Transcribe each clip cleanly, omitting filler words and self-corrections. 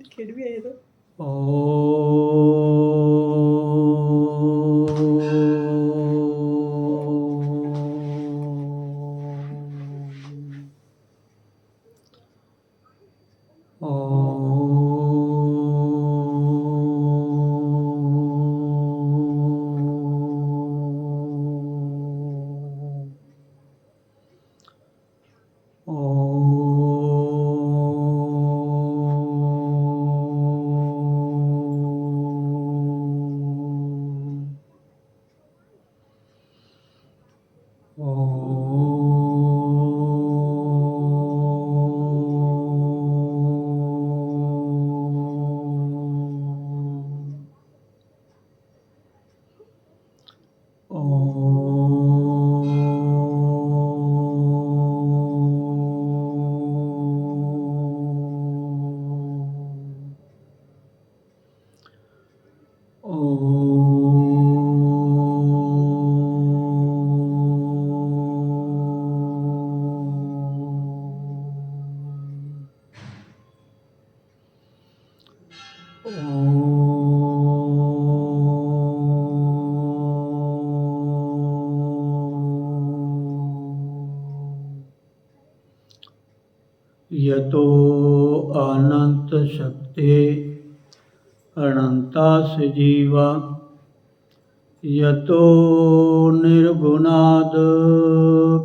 खेड़ भी आए तो यतो अनंत शक्ति अनंतास जीवा यतो निर्गुणाद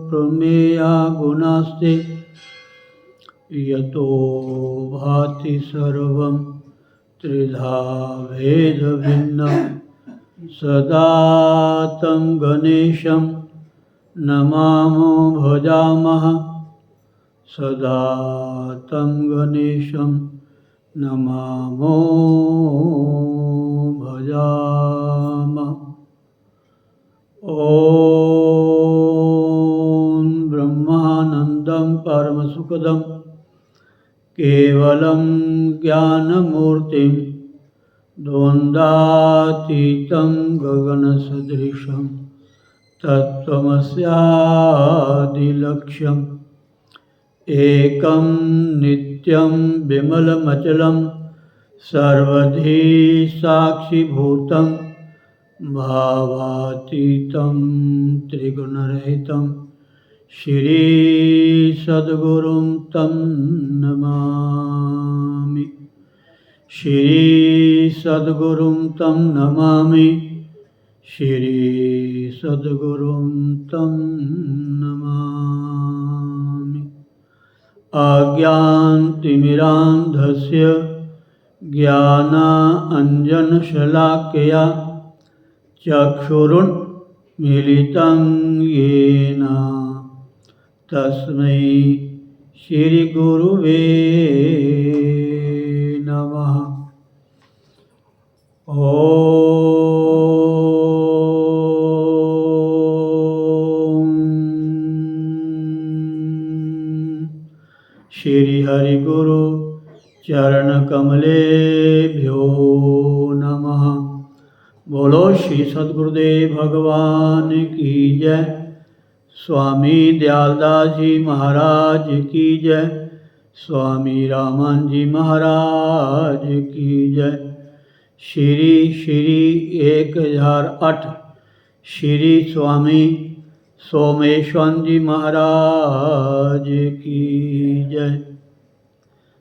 प्रमेया गुणास्ते यतो भाति सर्वं त्रिधा भेद भिन्नं सदा तं गणेशं नमामो भजामः सदा तं गणेशं नमामो भजामः। ॐ ब्रह्मानन्दं परमसुखदं केवलं ज्ञानमूर्तिं द्वन्द्वातीतं गगनसदृशं तत्त्वमस्यादिलक्ष्यम् एकं नित्यं विमलमचलं सर्वधी साक्षिभूतं भावातीतं त्रिगुणरहितं श्रीसद्गुरुं तं नमामि श्रीसद्गुरुं तं नमामि श्रीसद्गुरुं तं नमामि। अज्ञानतिमिरान्धस्य ज्ञानाञ्जनशलाकया चक्षुरुन्मीलितं येन तस्मै श्रीगुरुवे नमः। श्री हरि गुरु चरण कमलेभ्यो नमः। बोलो श्री सद्गुरुदेव भगवान की जय। स्वामी दयालदास जी महाराज की जय। स्वामी रामन जी महाराज की जय। श्री श्री 1008 श्री स्वामी सोमेश्वर जी महाराज की जय।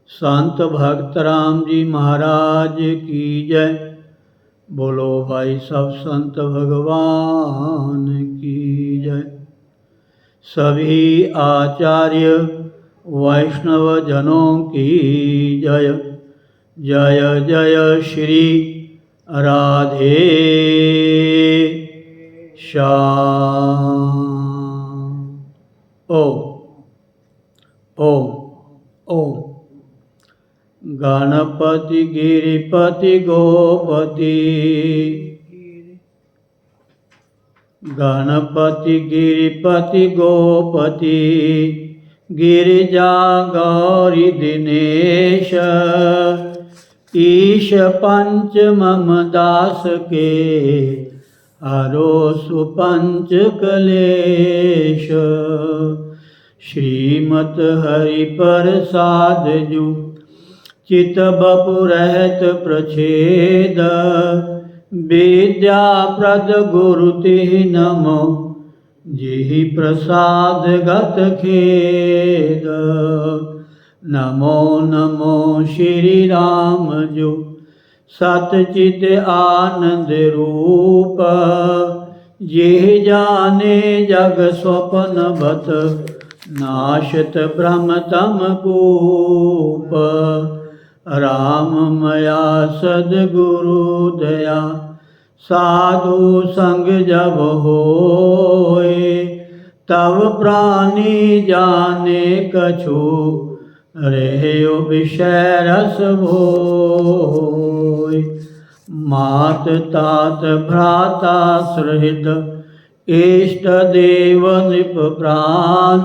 संत भक्त राम जी महाराज की जय। बोलो भाई सब संत भगवान की जय। सभी आचार्य वैष्णव जनों की जय। जय जय श्री राधे श्याम। ओम ओम ओम। गणपति गिरिपति गोपति गणपति गिरिपति गोपति गिरिजा गौरी दिनेश ईश पंच मम दास के हरो सुपंच कलेश। श्रीमत हरि प्रसाद जू चित बपु रहत प्रछेद, विद्या प्रद गुरु तिहि नमो, जिहि प्रसाद गत खेद। नमो नमो श्री राम जो, सतचित आनंद रूप, जिहि जाने जग स्वप्न बत, नाशत भ्रम तम कूप। राम मया सद्गुरु दया, साधु संग जब होए, तब प्राणी जाने कछु, रह्यो विषय रस भोय। मात तात भ्राता सुहृद, इष्ट देव नृप प्राण,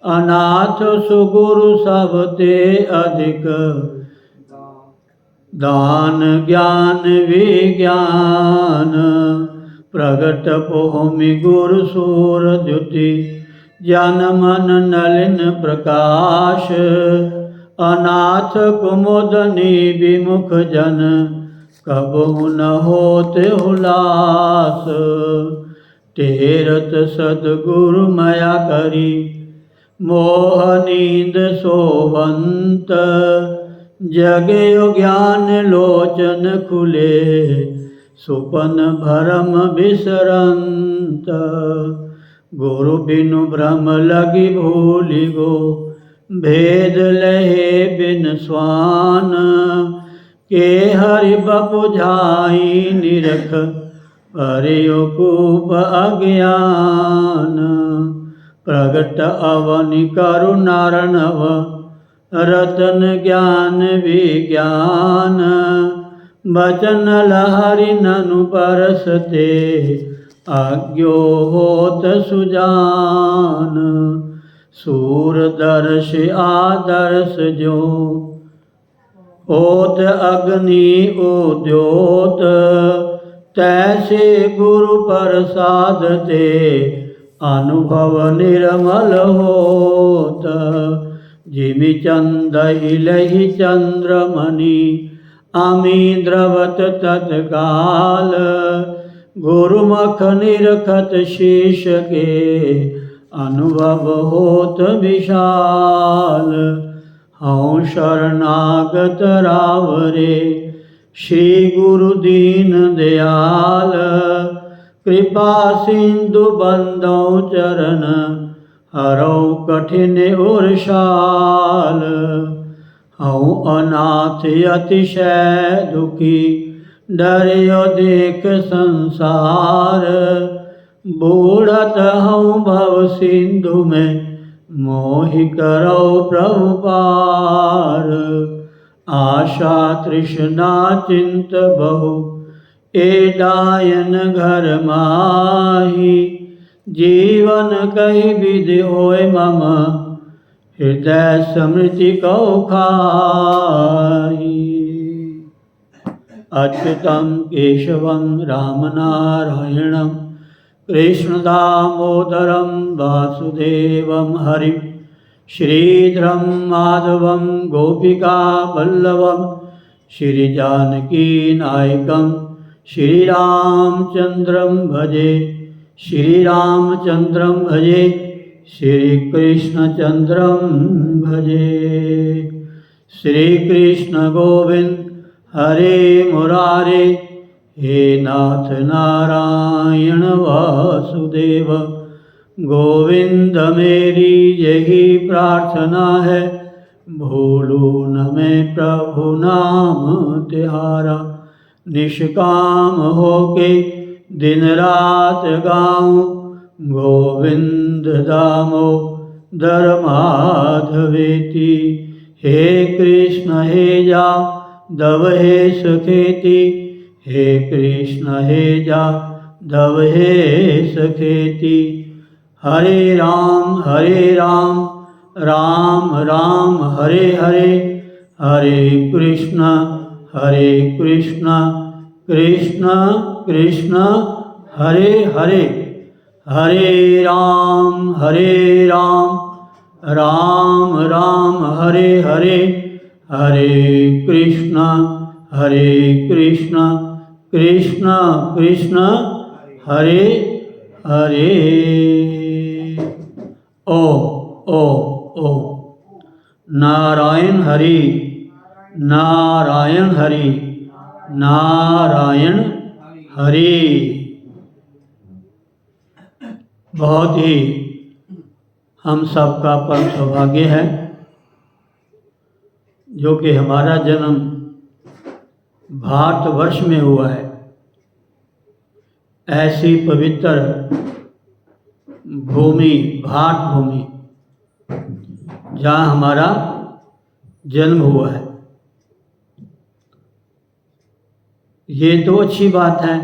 अनाथ सुगुरु सब ते अधिक, दान ज्ञान विज्ञान। प्रगट भूमि गुरु सूर द्युति, जन मन नलिन प्रकाश। अनाथ कुमुदनी विमुख जन, कबहु न होते हुलास। तेरत सद्गुरु मया करी, मोह नींद सोवंत। जगयो ज्ञान लोचन खुले, सुपन भरम बिसरंत। गुरु बिनु भ्रम लगी भूलि गो, भेद लहे बिन स्वान। के हरि बपुझाई निरख, हरियो कूप अज्ञान। प्रगट अवनि करुणार्णव, रतन ज्ञान विज्ञान। बचन लहरि ननु परसते, आज्ञो होत सुजान। सूर दर्श आदर्श जो, होत अग्नि उद्योत। तैसे गुरु प्रसाद ते, अनुभव निर्मल होत। जिमि चंदहि लहि चंद्रमणि, अमी द्रवत तत्काल। गुरुमुख निरखत शीश के, अनुभव होत विशाल। हऊँ शरणागत रावरे, श्री गुरु दीन दयाल। कृपा सिंधु बंदौ चरण, हरौ कठिन उरसाल। हऊँ अनाथ अतिशय दुखी, डरियो देख संसार। बूढ़त हऊँ भव सिंधु में, मोहि करौ प्रभु पार। आशा तृष्णा चिंत बहु, ए डायन घर माही। जीवन कहि विधि होय मम, हृदय स्मृति कौ खाही। अच्युतं केशवं राम नारायणं, कृष्ण दामोदरं वासुदेवं हरिं। श्रीधरं माधवं गोपिका वल्लभं, श्री जानकी नायकं श्रीरामचंद्रं भजे। श्रीरामचंद्रं भजे, श्री कृष्णचंद्रं भजे। श्री कृष्ण गोविंद हरे मुरारे, हे नाथ नारायण वासुदेव। गोविंद मेरी यही प्रार्थना है, भूलूं न मैं प्रभु नाम तिहारा। निष्काम होके दिन रात गाऊं, गोविंद दामोदर माधवेति। हे कृष्ण हे जादव हे सखेति, हे कृष्ण हे जादव हे सखेति। हरे राम राम राम हरे हरे, हरे कृष्ण कृष्ण कृष्ण हरे हरे। हरे राम राम राम हरे हरे, हरे कृष्णा कृष्ण कृष्ण हरे हरे। ओम ओम ओम। नारायण हरि नारायण हरि नारायण हरि। बहुत ही हम सबका परम सौभाग्य है जो कि हमारा जन्म भारतवर्ष में हुआ है। ऐसी पवित्र भूमि भारत भूमि जहाँ हमारा जन्म हुआ है, ये तो अच्छी बात है।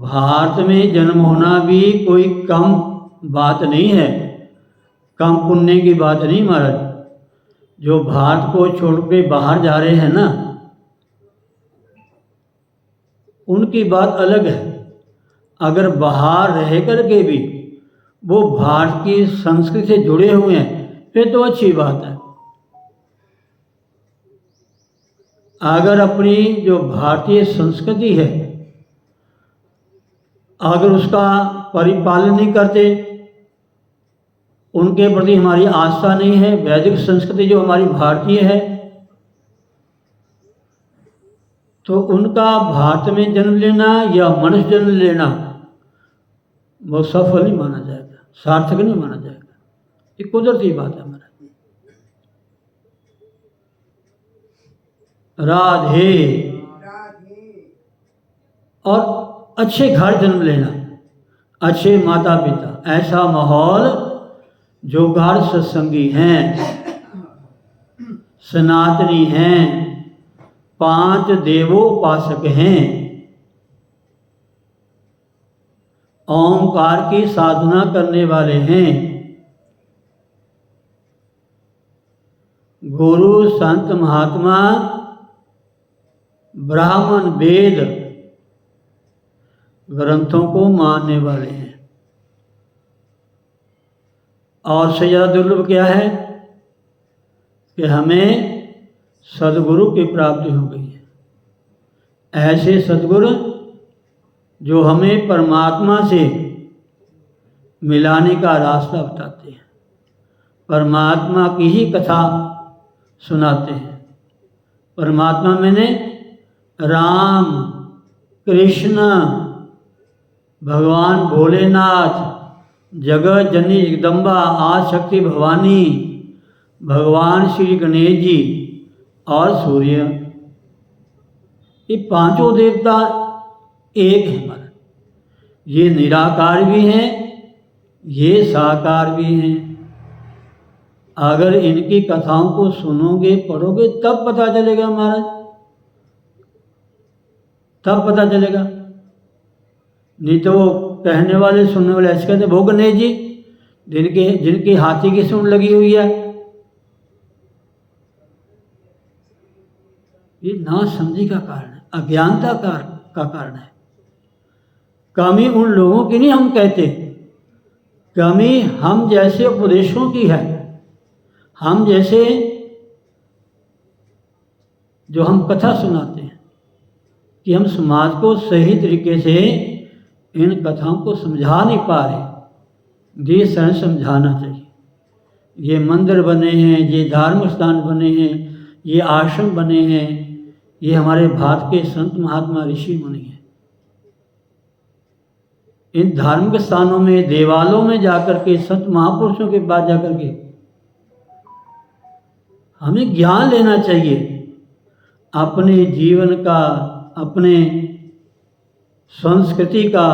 भारत में जन्म होना भी कोई कम बात नहीं है, कम पुण्य की बात नहीं महाराज। जो भारत को छोड़ के बाहर जा रहे हैं ना, उनकी बात अलग है। अगर बाहर रह करके भी वो भारत की संस्कृति से जुड़े हुए हैं फिर तो अच्छी बात है। अगर अपनी जो भारतीय संस्कृति है अगर उसका परिपालन नहीं करते, उनके प्रति हमारी आस्था नहीं है, वैदिक संस्कृति जो हमारी भारतीय है, तो उनका भारत में जन्म लेना या मनुष्य जन्म लेना वो सफल नहीं माना जाएगा, सार्थक नहीं माना जाएगा। ये कुदरती बात है हमारा। राधे। और अच्छे घर जन्म लेना, अच्छे माता पिता, ऐसा माहौल जो घर सत्संगी हैं, सनातनी हैं, 5 देवोपासक हैं, ओंकार की साधना करने वाले हैं, गुरु संत महात्मा ब्राह्मण वेद ग्रंथों को मानने वाले हैं। और से ज़्यादा दुर्लभ क्या है कि हमें सद्गुरु की प्राप्ति हो गई है। ऐसे सद्गुरु जो हमें परमात्मा से मिलाने का रास्ता बताते हैं, परमात्मा की ही कथा सुनाते हैं। परमात्मा मैंने राम कृष्ण भगवान भोलेनाथ, जगत जननी जगदम्बा आदिशक्ति भवानी, भगवान श्री गणेश जी और सूर्य, ये 5 देवता एक है हमारा। ये निराकार भी हैं, ये साकार भी हैं। अगर इनकी कथाओं को सुनोगे पढ़ोगे तब पता चलेगा महाराज, तब पता चलेगा। नहीं तो वो कहने वाले सुनने वाले ऐसे कहते वो गणेश जी जिनकी हाथी की सूंड लगी हुई है। ये नासमझी का कारण है, अज्ञानता का कारण है। कमी उन लोगों की नहीं हम कहते, कमी हम जैसे उपदेशों की है। हम जैसे जो हम कथा सुनाते हैं कि हम समाज को सही तरीके से इन कथाओं को समझा नहीं पा रहे। ये स्वयं समझाना चाहिए। ये मंदिर बने हैं, ये धार्मिक स्थान बने हैं, ये आश्रम बने हैं, ये हमारे भारत के संत महात्मा ऋषि मुनि हैं। इन धार्मिक स्थानों में, देवालयों में जाकर के, संत महापुरुषों के पास जाकर के हमें ज्ञान लेना चाहिए। अपने जीवन का, अपने संस्कृति का,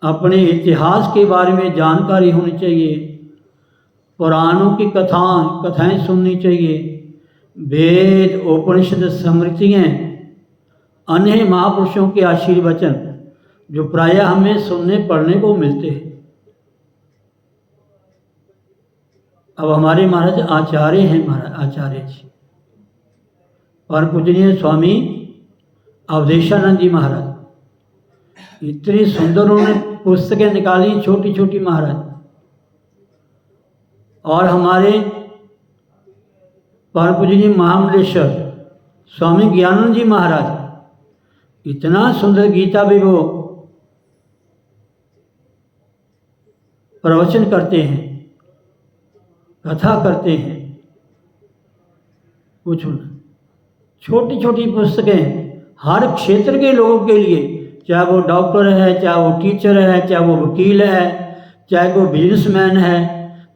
अपने इतिहास के बारे में जानकारी होनी चाहिए। पुराणों की कथाएं सुननी चाहिए। वेद उपनिषद स्मृतियाँ, अन्य महापुरुषों के आशीर्वचन जो प्रायः हमें सुनने पढ़ने को मिलते हैं। अब हमारे महाराज आचार्य हैं, महाराज आचार्य जी और पूजनीय स्वामी अवधेशानंद जी महाराज, इतनी सुंदर उन्होंने पुस्तकें निकाली छोटी छोटी महाराज। और हमारे परम पूज्य जी महामंडलेश्वर स्वामी ज्ञानानंद जी महाराज इतना सुंदर गीता भी वो प्रवचन करते हैं, कथा करते हैं। कुछ छोटी छोटी पुस्तकें हर क्षेत्र के लोगों के लिए, चाहे वो डॉक्टर है, चाहे वो टीचर है, चाहे वो वकील है, चाहे वो बिजनेसमैन है,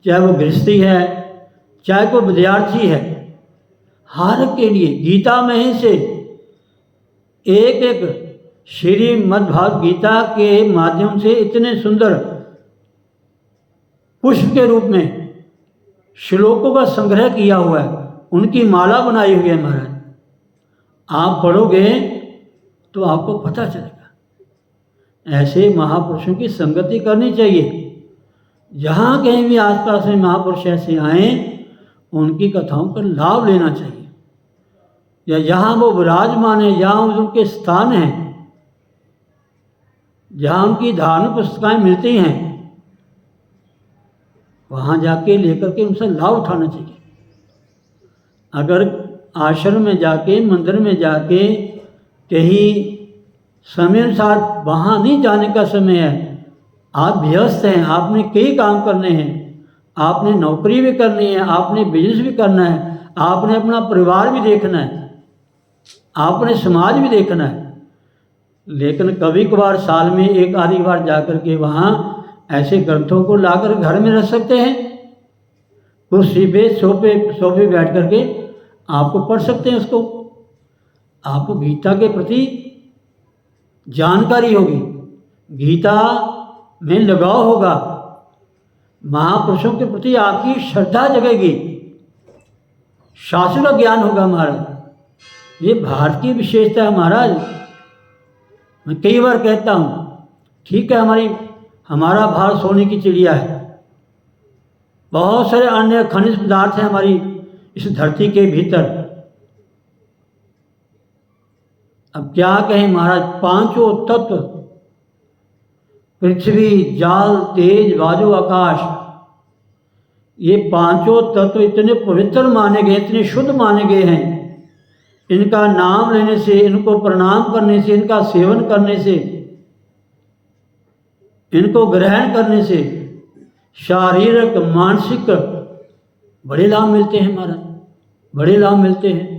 चाहे वो गृहस्थी है, चाहे कोई विद्यार्थी है, हर के लिए गीता में ही से एक एक श्रीमद्भागवत गीता के माध्यम से इतने सुंदर पुष्प के रूप में श्लोकों का संग्रह किया हुआ है, उनकी माला बनाई हुई है महाराज। आप पढ़ोगे तो आपको पता चलेगा। ऐसे महापुरुषों की संगति करनी चाहिए। जहाँ कहीं भी आसपास में महापुरुष ऐसे आए, उनकी कथाओं का लाभ लेना चाहिए। या जहाँ वो विराजमान है, जहाँ उनके स्थान हैं, जहाँ उनकी धार्मिक पुस्तकें मिलती हैं, वहाँ जाके लेकर के उनसे लाभ उठाना चाहिए। अगर आश्रम में जाके, मंदिर में जाके कहीं समय अनुसार वहाँ नहीं जाने का समय है, आप व्यस्त हैं, आपने कई काम करने हैं, आपने नौकरी भी करनी है, आपने बिजनेस भी करना है, आपने अपना परिवार भी देखना है, आपने समाज भी देखना है, लेकिन कभी कभार साल में एक आधी बार जाकर के वहाँ ऐसे ग्रंथों को लाकर घर में रख सकते हैं। कुर्सी पे सोफे बैठ करके आपको पढ़ सकते हैं उसको। आपको गीता के प्रति जानकारी होगी, गीता में लगाव होगा, महापुरुषों के प्रति आपकी श्रद्धा जगेगी, शास्त्र का ज्ञान होगा महाराज। ये भारत की विशेषता है महाराज। मैं कई बार कहता हूँ, ठीक है हमारा भारत सोने की चिड़िया है, बहुत सारे अन्य खनिज पदार्थ हैं हमारी इस धरती के भीतर। अब क्या कहें महाराज, पांचों तत्व पृथ्वी, जल, तेज, वायु, आकाश, ये पांचों तत्व इतने पवित्र माने गए, इतने शुद्ध माने गए हैं। इनका नाम लेने से, इनको प्रणाम करने से, इनका सेवन करने से, इनको ग्रहण करने से शारीरिक मानसिक बड़े लाभ मिलते हैं महाराज, बड़े लाभ मिलते हैं।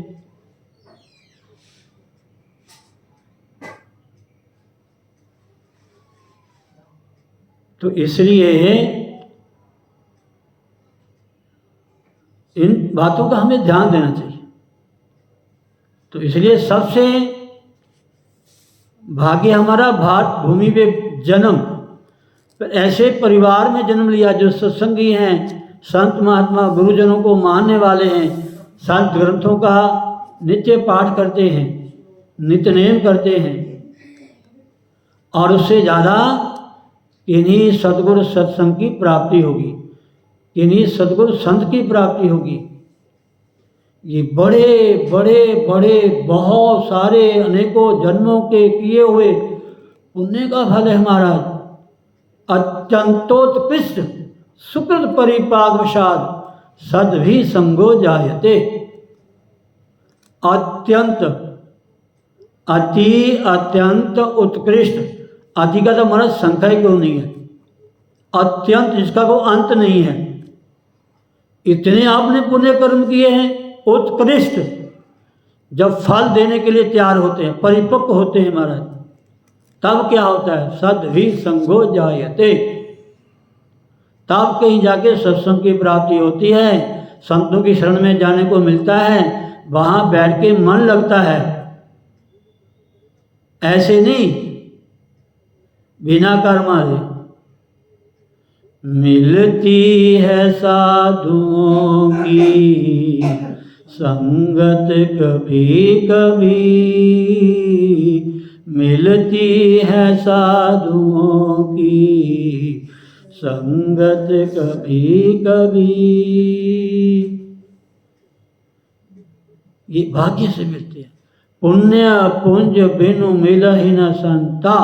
तो इसलिए इन बातों का हमें ध्यान देना चाहिए। तो इसलिए सबसे भाग्य हमारा भारत भूमि पे जन्म, पर ऐसे परिवार में जन्म लिया जो सत्संगी हैं, संत महात्मा गुरुजनों को मानने वाले हैं, संत ग्रंथों का नित्य पाठ करते हैं, नित्यनेम करते हैं, और उससे ज़्यादा इन्हीं सद्गुरु सत्संग की प्राप्ति होगी, इन्हीं सद्गुरु संत की प्राप्ति होगी। ये बड़े बड़े बड़े बहुत सारे अनेकों जन्मों के किए हुए पुण्य का फल है महाराज। अत्यंतोत्कृष्ट सुकृत परिपाकवशाद सद्भि संगो जायते। अत्यंत, अति अत्यंत उत्कृष्ट, अति का तो हमारा संख्या ही क्यों नहीं है, अत्यंत जिसका कोई अंत नहीं है। इतने आपने पुण्य कर्म किए हैं, उत्कृष्ट, जब फल देने के लिए तैयार होते हैं, परिपक्व होते हैं महाराज, तब क्या होता है, सद्भि संगो जायते, तब कहीं जाके सत्संग की प्राप्ति होती है, संतों की शरण में जाने को मिलता है, वहाँ बैठ के मन लगता है। ऐसे नहीं बिना कर्मा से। मिलती है साधुओं की संगत कभी कभी, मिलती है साधुओं की संगत कभी कभी। ये भाग्य से मिलते हैं। पुण्य पुंज बिनु मिलहि न संता,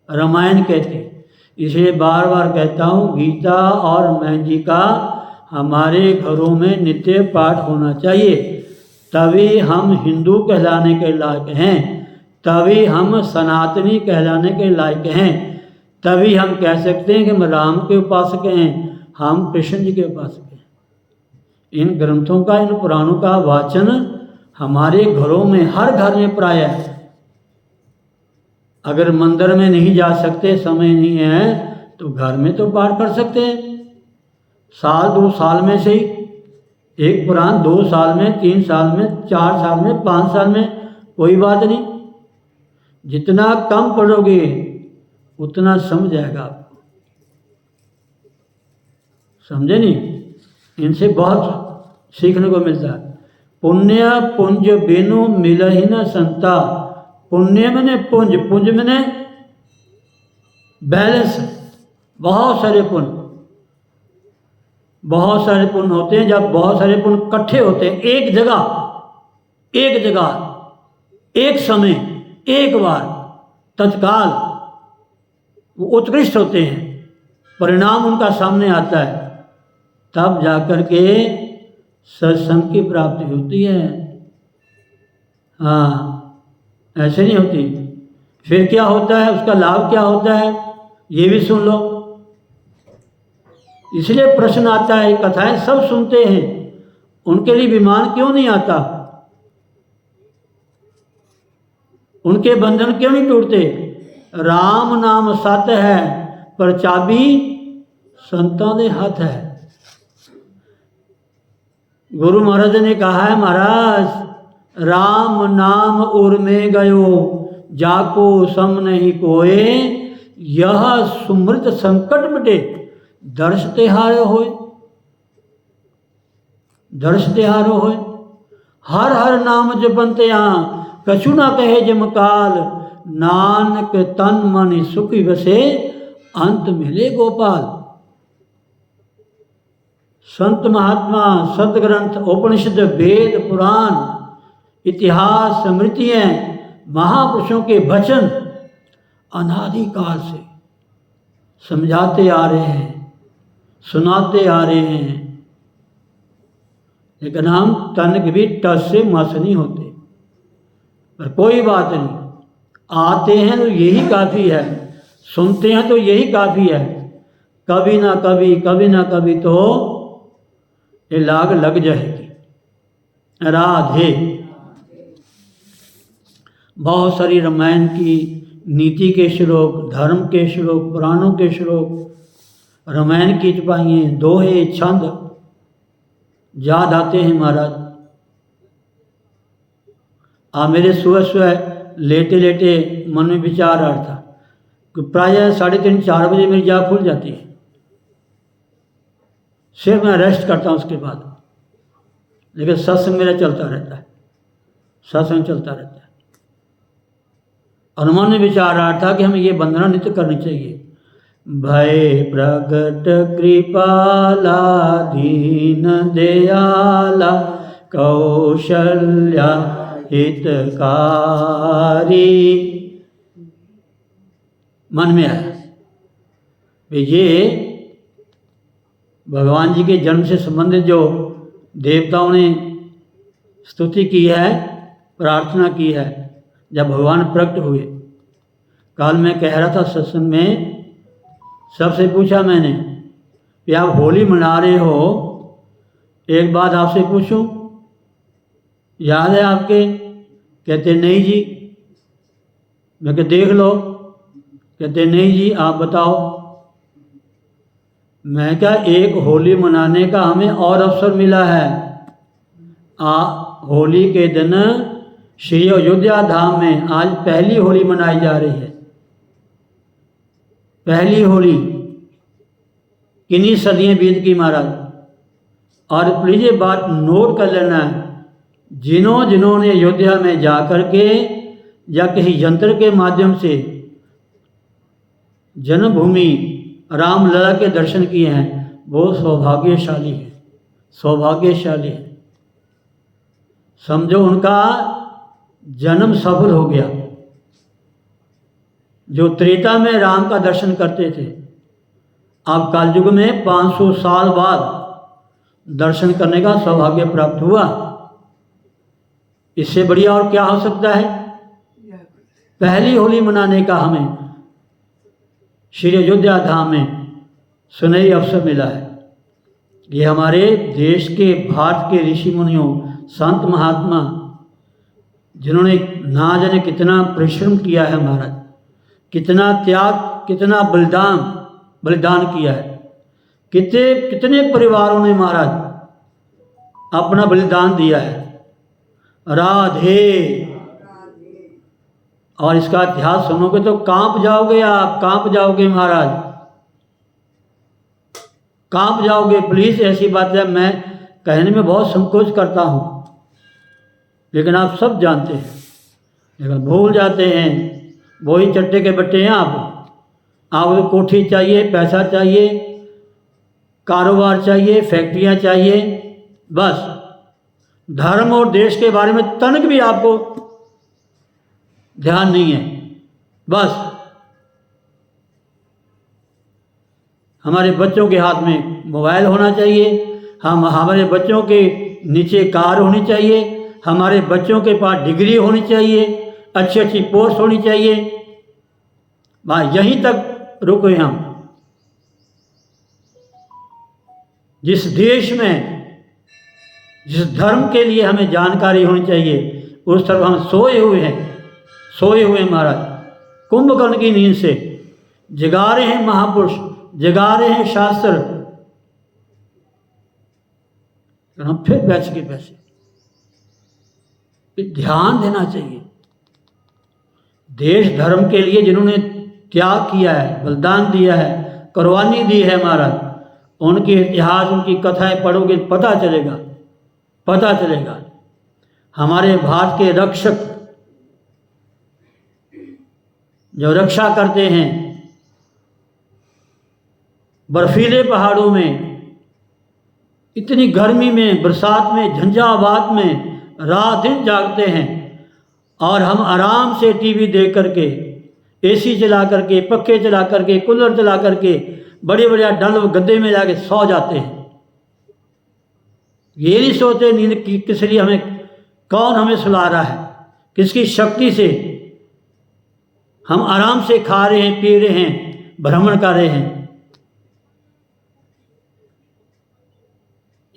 रामायण कहते हैं। इसलिए बार बार कहता हूँ, गीता और मैं जी का हमारे घरों में नित्य पाठ होना चाहिए, तभी हम हिंदू कहलाने के लायक हैं, तभी हम सनातनी कहलाने के लायक हैं, तभी हम कह सकते हैं कि हम राम के उपासक हैं, हम कृष्ण जी के उपासक हैं। इन ग्रंथों का, इन पुराणों का वाचन हमारे घरों में, हर घर में प्राय है। अगर मंदिर में नहीं जा सकते, समय नहीं है, तो घर में तो पाठ कर सकते हैं। साल 2 साल में से ही एक पुराण 2 साल में, 3 साल में, 4 साल में, 5 साल में, कोई बात नहीं। जितना कम पढ़ोगे उतना समझ आएगा आपको, समझे नहीं? इनसे बहुत सीखने को मिलता है। पुण्य पुंज बिनु मिलहि न संता। पुण्य मैंने पुंज, पुंज मैंने बैलेंस। बहुत सारे पुण्य, बहुत सारे पुण्य होते हैं। जब बहुत सारे पुण्य इकट्ठे होते हैं एक जगह, एक समय, एक बार, तत्काल वो उत्कृष्ट होते हैं, परिणाम उनका सामने आता है, तब जाकर के सत्संग की प्राप्ति होती है। हाँ, ऐसे नहीं होती। फिर क्या होता है, उसका लाभ क्या होता है, ये भी सुन लो। इसलिए प्रश्न आता है, कथाएं सब सुनते हैं, उनके लिए विमान क्यों नहीं आता, उनके बंधन क्यों नहीं टूटते? राम नाम सत है, पर चाबी संतां दे हाथ है। गुरु महाराज ने कहा है, महाराज राम नाम उर में गयो, जाको सम नहीं कोए, यह सुमृत संकट मिटे, दर्श तिहारो होय, दर्श तिहारो होय। हर हर नाम जपंते कछु ना कहे जमकाल, नानक तन मन सुखी बसे, अंत मिले गोपाल। संत महात्मा, सदग्रंथ, उपनिषद, वेद, पुराण, इतिहास, स्मृतियाँ, महापुरुषों के वचन अनादिकाल से समझाते आ रहे हैं, सुनाते आ रहे हैं, लेकिन हम तनिक भी टस से मस नहीं होते। पर कोई बात नहीं, आते हैं तो यही काफ़ी है, सुनते हैं तो यही काफ़ी है। कभी ना कभी, कभी ना कभी तो ये लाग लग जाएगी। राधे। बहुत सारी रामायण की नीति के श्लोक, धर्म के श्लोक, पुराणों के श्लोक, रामायण की चौपाइयाँ, दोहे, छंद याद आते हैं महाराज। मेरे सुबह सुबह लेटे लेटे मन में विचार आ रहा था कि प्रायः 3:30-4 बजे मेरी जाग खुल जाती है, सिर्फ मैं रेस्ट करता हूँ उसके बाद, लेकिन सत्संग मेरा चलता रहता है, सत्संग चलता रहता है। और मन में विचार आ रहा था कि हमें ये वंदना नित्य करनी चाहिए। भय प्रगट कृपाला, दीन दयाला, कौशल्या हितकारी, मन में आया। ये भगवान जी के जन्म से संबंधित जो देवताओं ने स्तुति की है, प्रार्थना की है, जब भगवान प्रकट हुए। काल मैं कह रहा था सत्संग में, सबसे पूछा मैंने कि आप होली मना रहे हो, एक बात आपसे पूछूं, याद है आपके? कहते नहीं जी। मैं कह देख लो। कहते नहीं जी, आप बताओ। मैं क्या, एक होली मनाने का हमें और अवसर मिला है। होली के दिन श्री अयोध्या धाम में आज पहली होली मनाई जा रही है। पहली होली किन्हीं सदियाँ बीत की महाराज। और प्लीज ये बात नोट कर लेना है, जिन्होंने अयोध्या में जा कर के या किसी यंत्र के माध्यम से जन्मभूमि रामलला के दर्शन किए हैं, वो सौभाग्यशाली है, सौभाग्यशाली है। समझो उनका जन्म सफल हो गया। जो त्रेता में राम का दर्शन करते थे, अब कलयुग में 500 साल बाद दर्शन करने का सौभाग्य प्राप्त हुआ। इससे बढ़िया और क्या हो सकता है। पहली होली मनाने का हमें श्री अयोध्या धाम में सुनहरी अवसर मिला है। ये हमारे देश के, भारत के ऋषि मुनियों, संत महात्मा, जिन्होंने ना जाने कितना परिश्रम किया है महाराज, कितना त्याग, कितना बलिदान किया है। कितने परिवारों ने महाराज अपना बलिदान दिया है। राधे। और इसका इतिहास सुनोगे तो कांप जाओगे, आप कांप जाओगे महाराज, कांप जाओगे। प्लीज ऐसी बात है, मैं कहने में बहुत संकोच करता हूँ, लेकिन आप सब जानते हैं, लेकिन भूल जाते हैं। वही चट्टे के बट्टे हैं आपको तो कोठी चाहिए, पैसा चाहिए, कारोबार चाहिए, फैक्ट्रियाँ चाहिए, बस धर्म और देश के बारे में तनक भी आपको ध्यान नहीं है। बस हमारे बच्चों के हाथ में मोबाइल होना चाहिए, हमारे बच्चों के नीचे कार होनी चाहिए, हमारे बच्चों के पास डिग्री होनी चाहिए, अच्छी अच्छी पोस्ट होनी चाहिए। बस यहीं तक रुके हम। जिस देश में, जिस धर्म के लिए हमें जानकारी होनी चाहिए, उस तरफ हम सोए हुए हैं महाराज। कुंभकर्ण की नींद से जगा रहे हैं महापुरुष, जगा रहे हैं शास्त्र, हम फिर बैठ के पैसे ध्यान देना चाहिए। देश धर्म के लिए जिन्होंने त्याग किया है, बलिदान दिया है, कुर्बानी दी है महाराज, उनके इतिहास, उनकी कथाएं पढ़ोगे पता चलेगा। हमारे भारत के रक्षक जो रक्षा करते हैं, बर्फीले पहाड़ों में, इतनी गर्मी में, बरसात में, झंझावात में रात दिन जागते हैं, और हम आराम से टीवी देख करके, एसी चला करके, पक्के चला करके, कूलर चला करके, बड़े बड़े डल गद्दे में जाके सो जाते हैं। ये नहीं सोते नींद की किस लिए हमें, कौन हमें सुला रहा है, किसकी शक्ति से हम आराम से खा रहे हैं, पी रहे हैं, भ्रमण कर रहे हैं।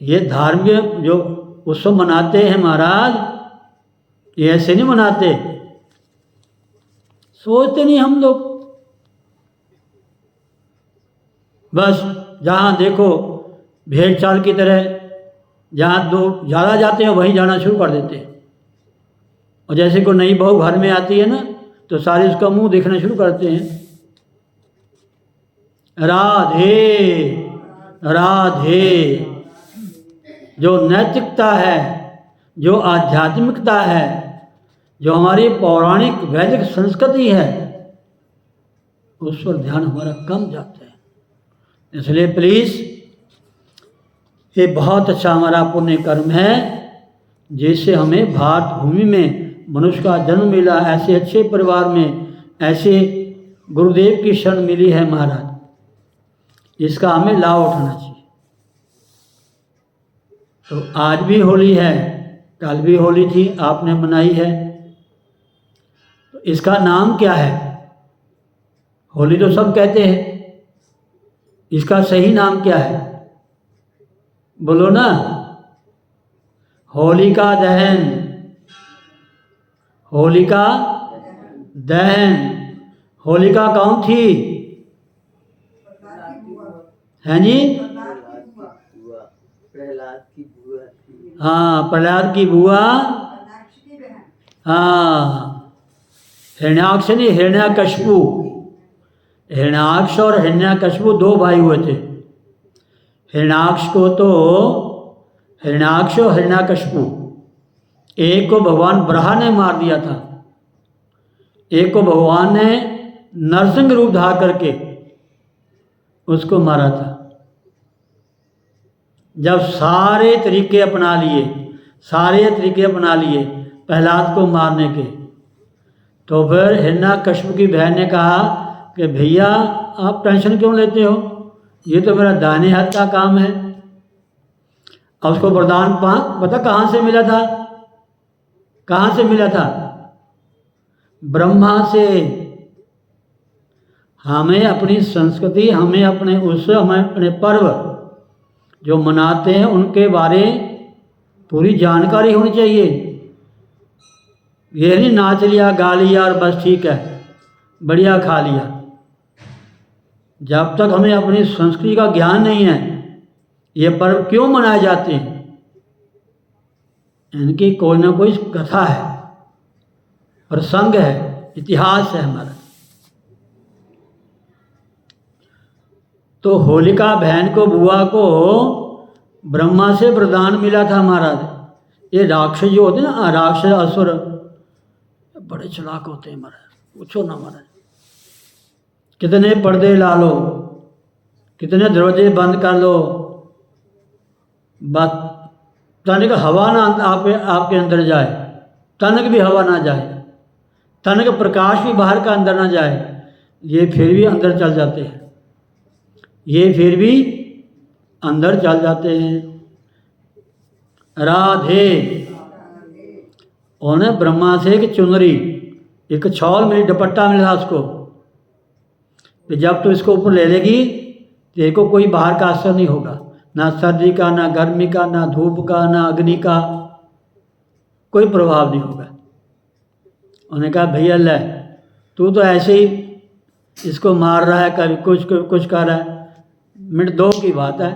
ये धार्मिक जो उत्सव मनाते हैं महाराज, ये ऐसे नहीं मनाते, सोचते नहीं हम लोग। बस जहाँ देखो भेड़ चाल की तरह, जहाँ दो ज़्यादा जाते हैं वहीं जाना शुरू कर देते हैं। और जैसे कोई नई बहू घर में आती है ना, तो सारे उसका मुंह देखना शुरू करते हैं। राधे राधे। जो नैतिकता है, जो आध्यात्मिकता है, जो हमारी पौराणिक वैदिक संस्कृति है, उस पर ध्यान हमारा कम जाता है। इसलिए प्लीज़, ये बहुत अच्छा हमारा पुण्य कर्म है, जिससे हमें भारत भूमि में मनुष्य का जन्म मिला, ऐसे अच्छे परिवार में, ऐसे गुरुदेव की शरण मिली है महाराज। इसका हमें लाभ उठाना चाहिए। तो आज भी होली है, कल भी होली थी, आपने मनाई है, तो इसका नाम क्या है? होली तो सब कहते हैं, इसका सही नाम क्या है? बोलो ना। होलिका दहन, होलिका दहन। होलिका कौन थी? हैं जी? हाँ, प्रहलाद की बुआ। हाँ, हिरण्याक्ष नहीं, हिरण्याकश्यपु। हिरण्याक्ष और हिरण्याकश्यपु दो भाई हुए थे। हिरण्याक्ष को तो, हिरण्याक्ष और हिरण्याकश्यपु, एक को भगवान ब्रह्मा ने मार दिया था, एक को भगवान ने नरसिंह रूप धार करके उसको मारा था। जब सारे तरीके अपना लिए प्रहलाद को मारने के, तो फिर हिरण्याकश्यप की बहन ने कहा कि भैया आप टेंशन क्यों लेते हो, ये तो मेरा दाहिने हाथ का काम है। और उसको वरदान पता कहाँ से मिला था? कहाँ से मिला था? ब्रह्मा से। हमें अपनी संस्कृति, हमें अपने उत्सव, हमें अपने पर्व जो मनाते हैं उनके बारे पूरी जानकारी होनी चाहिए। ये नहीं नाच लिया, गा लिया और बस ठीक है, बढ़िया खा लिया। जब तक हमें अपनी संस्कृति का ज्ञान नहीं है, ये पर्व क्यों मनाए जाते हैं, इनकी कोई ना कोई कथा है, प्रसंग है, इतिहास है हमारा। तो होलिका बहन को, बुआ को ब्रह्मा से वरदान मिला था महाराज। ये राक्षस जो होते हैं ना, राक्षस असुर, बड़े चालाक होते हैं महाराज, पूछो ना महाराज। कितने पर्दे ला लो, कितने दरवाजे बंद कर लो, बस तनिक हवा ना आपके अंदर जाए, तनिक भी हवा ना जाए, तनिक प्रकाश भी बाहर का अंदर ना जाए, ये फिर भी अंदर चल जाते हैं, ये फिर भी अंदर चल जाते हैं। राधे। उन्हें ब्रह्मा से एक चुनरी, एक छौल मिली, दुपट्टा मिला उसको, कि जब तो इसको ऊपर ले लेगी तेरे को कोई बाहर का असर नहीं होगा, ना सर्दी का, ना गर्मी का, ना धूप का, ना अग्नि का, कोई प्रभाव नहीं होगा। उन्होंने कहा भैया ले, तू तो ऐसे ही इसको मार रहा है, कभी कुछ कर रहा है, मिनट दो की बात है।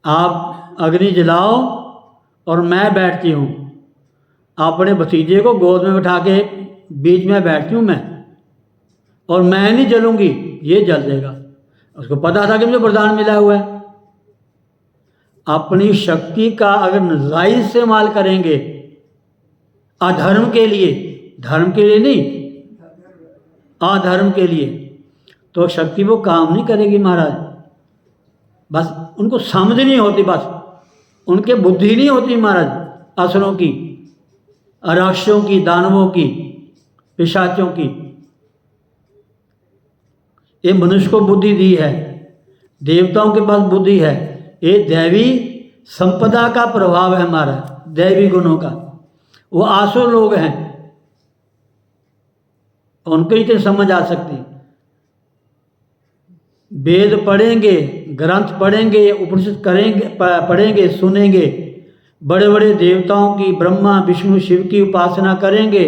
आप अग्नि जलाओ और मैं बैठती हूँ, अपने भतीजे को गोद में बैठा के बीच में बैठती हूँ मैं, और मैं नहीं जलूंगी, ये जल देगा। उसको पता था कि मुझे वरदान मिला हुआ है। अपनी शक्ति का अगर नाजायज इस्तेमाल करेंगे अधर्म के लिए, धर्म के लिए नहीं, अधर्म के लिए, तो शक्ति वो काम नहीं करेगी महाराज। बस उनको समझ नहीं होती, बस उनके बुद्धि नहीं होती महाराज, असुरों की, राक्षसों की, दानवों की, पिशाचों की। ये मनुष्य को बुद्धि दी है, देवताओं के पास बुद्धि है, ये दैवी संपदा का प्रभाव है हमारा, दैवी गुणों का। वो आसुर लोग हैं, उनको ही तो समझ आ सकती। वेद पढ़ेंगे, ग्रंथ पढ़ेंगे, उपनिषद करेंगे, पढ़ेंगे, सुनेंगे, बड़े बड़े देवताओं की, ब्रह्मा विष्णु शिव की उपासना करेंगे,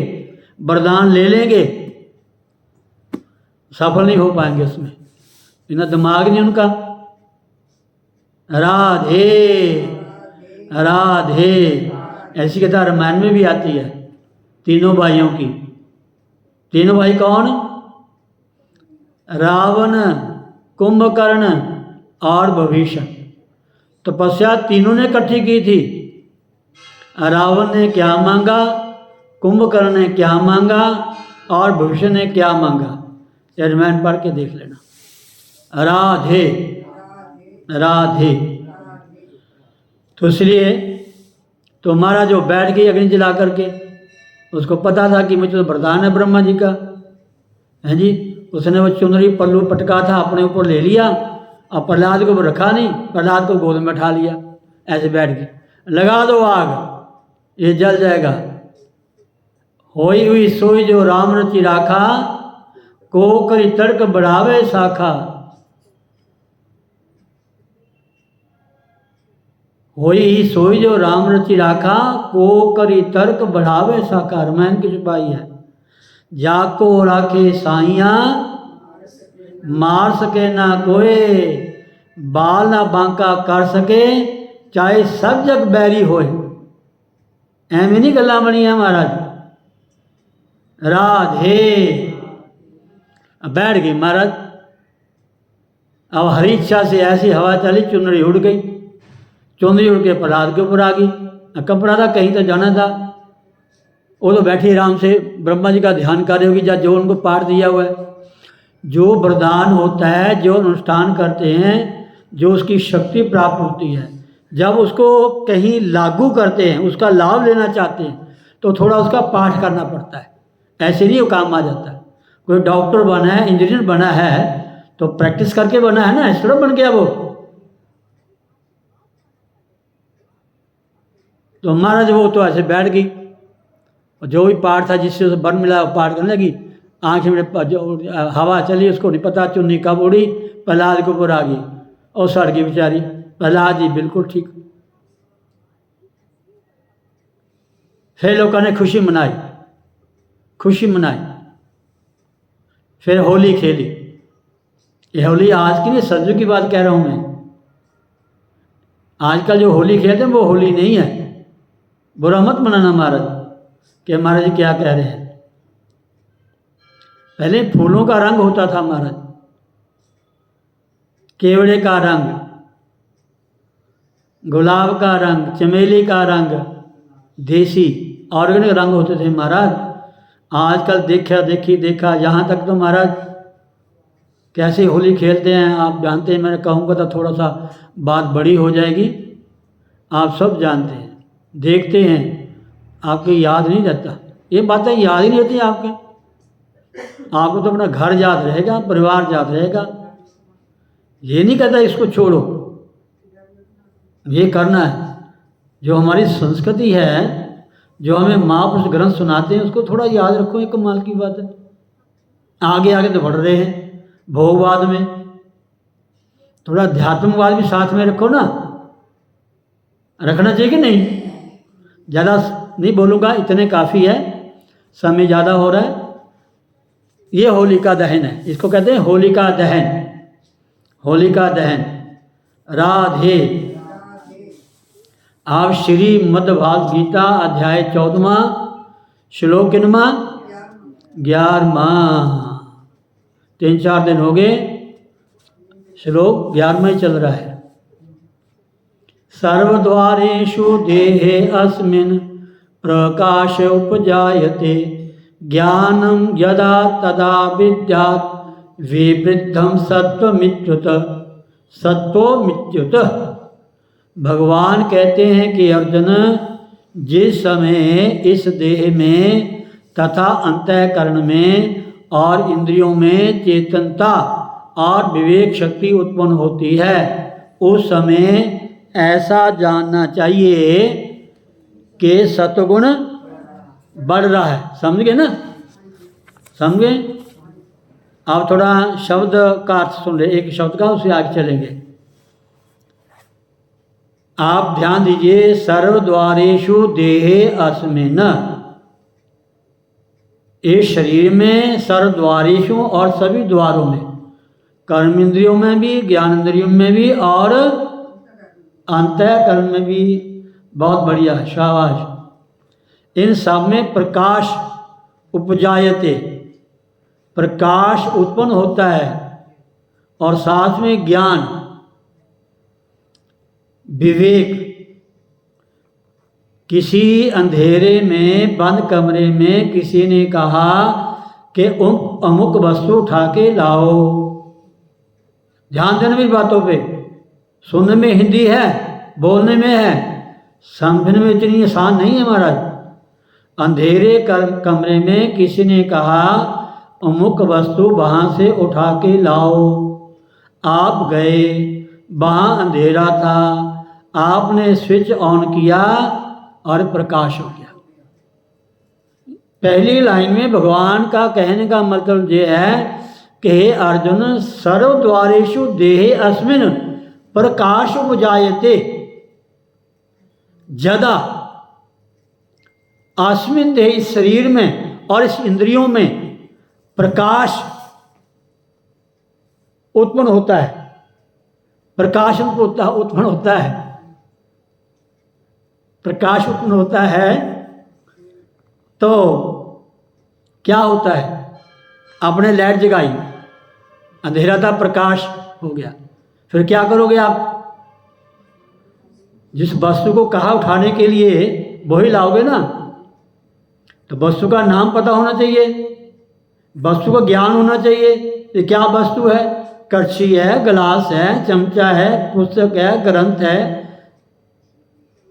वरदान ले लेंगे, सफल नहीं हो पाएंगे उसमें, इतना दिमाग नहीं उनका। राधे राधे। ऐसी कथा रामायण में भी आती है, तीनों भाइयों की। तीनों भाई कौन? रावण, कुंभकर्ण और भविष्य। तपस्या तीनों ने इकट्ठी की थी। रावण ने क्या मांगा, कुंभकर्ण ने क्या मांगा और भविष्य ने क्या मांगा, रामायण पढ़ के देख लेना। राधे राधे। तो इसलिए तुम्हारा जो बैठ गई अग्नि जला करके, उसको पता था कि मुझे तो वरदान है ब्रह्मा जी का, है जी। उसने वो चुनरी पल्लू पटका था अपने ऊपर ले लिया, और प्रहलाद को रखा नहीं, प्रहलाद को गोद में उठा लिया, ऐसे बैठ गई। लगा दो आग, ये जल जाएगा। होई हुई सोई जो राम रचि राखा, को करी तड़क बढ़ावे शाखा। होई ही सोई जो राम रचि राखा, को करी तर्क बढ़ावे शाखा। रामायण की छुपाई है। जाको राखे साइया, मार सके ना कोई, बाल ना बांका कर सके, चाहे सब जग बैरी होए। एवं नहीं गल्ला बनिया महाराज। राधे। बैठ गई महाराज। अब हरी इच्छा से ऐसी हवा चली, चुनरी उड़ गई। चुनरी उड़ के प्रहलाद के ऊपर आ गई। कपड़ा था, कहीं तो जाना था, वो तो बैठी आराम से ब्रह्मा जी का ध्यान कर रही होगी, या जो उनको पाठ दिया हुआ है। जो वरदान होता है, जो अनुष्ठान करते हैं, जो उसकी शक्ति प्राप्त होती है, जब उसको कहीं लागू करते हैं, उसका लाभ लेना चाहते हैं, तो थोड़ा उसका पाठ करना पड़ता है। ऐसे नहीं वो काम आ जाता। कोई डॉक्टर बना है, इंजीनियर बना है, तो प्रैक्टिस करके बना है ना, ऐसा बन गया वो। तो महाराज वो तो ऐसे बैठ गई, और जो भी पाठ था जिससे उसे बन मिला वो पाठ करने लगी। आँख में जो हवा चली उसको नहीं पता चुन्नी कब उड़ी, प्रहलाद के ऊपर आ गई और सड़ गई बेचारी। प्रहलाद जी बिल्कुल ठीक। फिर लोगों ने खुशी मनाई, खुशी मनाई। फिर होली खेली। ये होली आज की नहीं, सदियों की बात कह रहा हूँ मैं। आजकल जो होली खेलते हैं वो होली नहीं है। बुरा मत मनाना महाराज कि महाराज जी क्या कह रहे हैं। पहले फूलों का रंग होता था महाराज, केवड़े का रंग, गुलाब का रंग, चमेली का रंग, देसी ऑर्गेनिक रंग होते थे महाराज। आजकल देखा यहाँ तक तो महाराज कैसे होली खेलते हैं आप जानते हैं। मैं कहूँगा तो थोड़ा सा बात बड़ी हो जाएगी, आप सब जानते हैं, देखते हैं, आपकी याद नहीं रहता। ये बातें याद ही नहीं रहती आपके। आपको तो अपना घर याद रहेगा, परिवार याद रहेगा। ये नहीं कहता इसको छोड़ो, ये करना है। जो हमारी संस्कृति है, जो हमें महापुरुष ग्रंथ सुनाते हैं, उसको थोड़ा याद रखो। ये कमाल की बात है। आगे आगे तो बढ़ रहे हैं भोगवाद में, थोड़ा अध्यात्मवाद भी साथ में रखो ना। रखना चाहिए कि नहीं? ज़्यादा नहीं बोलूँगा, इतने काफ़ी है, समय ज़्यादा हो रहा है। ये होलिका दहन है, इसको कहते हैं होलिका दहन। होलिका दहन। राधे। आप श्रीमद्भागवत गीता अध्याय 14वां श्लोक किनमा 11वां। 3-4 दिन हो गए, श्लोक 11वां ही चल रहा है। सर्वद्वारेषु देहे अस्मिन् प्रकाश उपजायते ज्ञानं यदा तदा विद्यात् विवृद्धं सत्वमित्युत। सत्वमित्युत। भगवान कहते हैं कि अर्जुन, जिस समय इस देह में तथा अंतःकरण में और इंद्रियों में चेतनता और विवेक शक्ति उत्पन्न होती है, उस समय ऐसा जानना चाहिए कि सत्वगुण बढ़ रहा है। समझ गए ना? समझ गए? आप थोड़ा शब्द का अर्थ सुन रहे, एक शब्द का, उससे आगे चलेंगे। आप ध्यान दीजिए। सर्वद्वारेषु देहे अस्मिन्, इस शरीर में सर्वद्वारेषु और सभी द्वारों में, कर्म इंद्रियों में भी, ज्ञान इंद्रियों में भी और अंतःकरण में भी। बहुत बढ़िया, शाबाश। इन सब में प्रकाश उपजायते, प्रकाश उत्पन्न होता है, और साथ में ज्ञान, विवेक। किसी अंधेरे में बंद कमरे में किसी ने कहा कि अमुक वस्तु उठा के लाओ। ध्यान देना मेरी बातों पे। सुनने में हिंदी है, बोलने में है, समझने में इतनी आसान नहीं है महाराज। अंधेरे कमरे में किसी ने कहा अमुक वस्तु वहाँ से उठा के लाओ। आप गए, वहाँ अंधेरा था, आपने स्विच ऑन किया और प्रकाश हो गया। पहली लाइन में भगवान का कहने का मतलब ये है कि हे अर्जुन, सर्वद्वारेषु देहे अस्मिन् प्रकाश उपजायते जदा। अस्मिन् देहे, इस शरीर में और इस इंद्रियों में प्रकाश उत्पन्न होता है। प्रकाश उत्पन्न होता है, प्रकाश उत्पन्न होता है। तो क्या होता है? आपने लाइट जगाई, अंधेरा था, प्रकाश हो गया। फिर क्या करोगे आप? जिस वस्तु को कहा उठाने के लिए वही लाओगे ना। तो वस्तु का नाम पता होना चाहिए, वस्तु का ज्ञान होना चाहिए। ये क्या वस्तु है? कड़छी है, गिलास है, चमचा है, पुस्तक है, ग्रंथ है।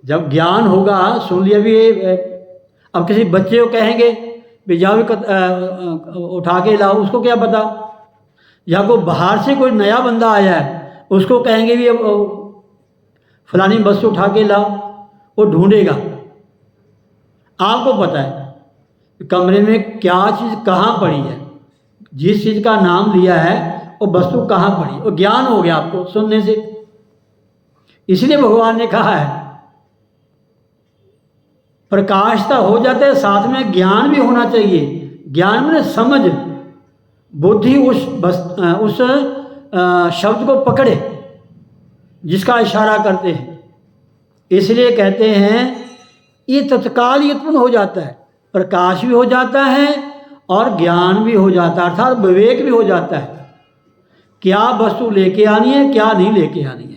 जब ज्ञान होगा, सुन लिया भी। अब किसी बच्चे को कहेंगे भी जाओ उठा के लाओ, उसको क्या पता? या कोई बाहर से कोई नया बंदा आया है, उसको कहेंगे भी फलानी वस्तु उठा के लाओ, वो ढूंढेगा। आपको पता है कमरे में क्या चीज़ कहाँ पड़ी है, जिस चीज़ का नाम लिया है वो वस्तु कहाँ पड़ी, वो ज्ञान हो गया आपको सुनने से। इसलिए भगवान ने कहा है प्रकाशता हो जाता है, साथ में ज्ञान भी होना चाहिए। ज्ञान में समझ, बुद्धि उस शब्द को पकड़े जिसका इशारा करते हैं। इसलिए कहते हैं ये तत्काल ही उत्पन्न हो जाता है, प्रकाश भी हो जाता है और ज्ञान भी हो जाता है, अर्थात विवेक भी हो जाता है क्या वस्तु लेके आनी है क्या नहीं लेके आनी है।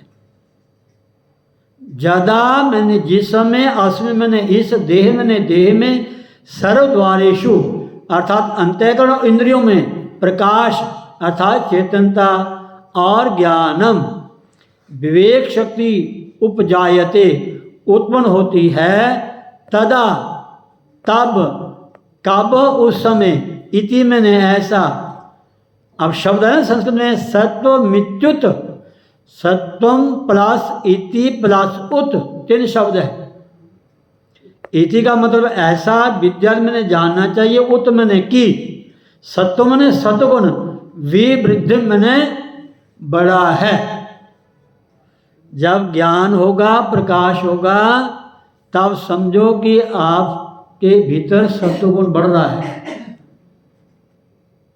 ज्यादा मैंने जिस समय अस्मिन् मैंने इस देह मैंने देह में सर्वद्वारेषु अर्थात अंतःकरण और इंद्रियों में प्रकाश अर्थात चेतनता और ज्ञानम विवेक शक्ति उपजायते उत्पन्न होती है, तदा तब कब उस समय, इति मैंने ऐसा, अब शब्द है ना संस्कृत में सत्वमित्युत, सत्वम प्लस इति प्लस उत, 3 शब्द है। इति का मतलब ऐसा, विद्या मैंने जानना चाहिए, उत मैंने की, सत्व मैंने सत्वगुण, विवृद्धि मैंने बड़ा है। जब ज्ञान होगा प्रकाश होगा तब समझो कि आपके भीतर सत्वगुण बढ़ रहा है।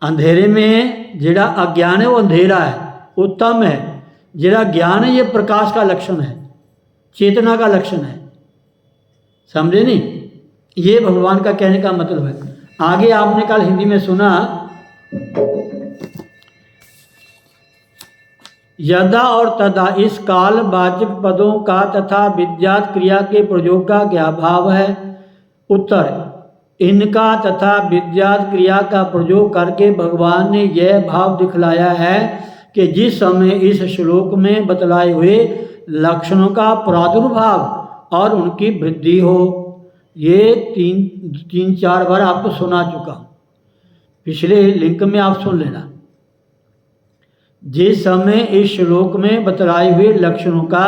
अंधेरे में जेड़ा अज्ञान है वो अंधेरा है, उत्तम है। जेड़ा ज्ञान है ये प्रकाश का लक्षण है, चेतना का लक्षण है। समझे नहीं? ये भगवान का कहने का मतलब है। आगे आपने कल हिंदी में सुना, यदा और तदा इस काल वाचक पदों का तथा विद्यात क्रिया के प्रयोग का क्या भाव है? उत्तर, इनका तथा विद्यात क्रिया का प्रयोग करके भगवान ने यह भाव दिखलाया है कि जिस समय इस श्लोक में बतलाए हुए लक्षणों का प्रादुर्भाव और उनकी वृद्धि हो। ये तीन चार बार आपको सुना चुका हूँ, पिछले लिंक में आप सुन लेना। जिस समय इस श्लोक में बतलाए हुए लक्षणों का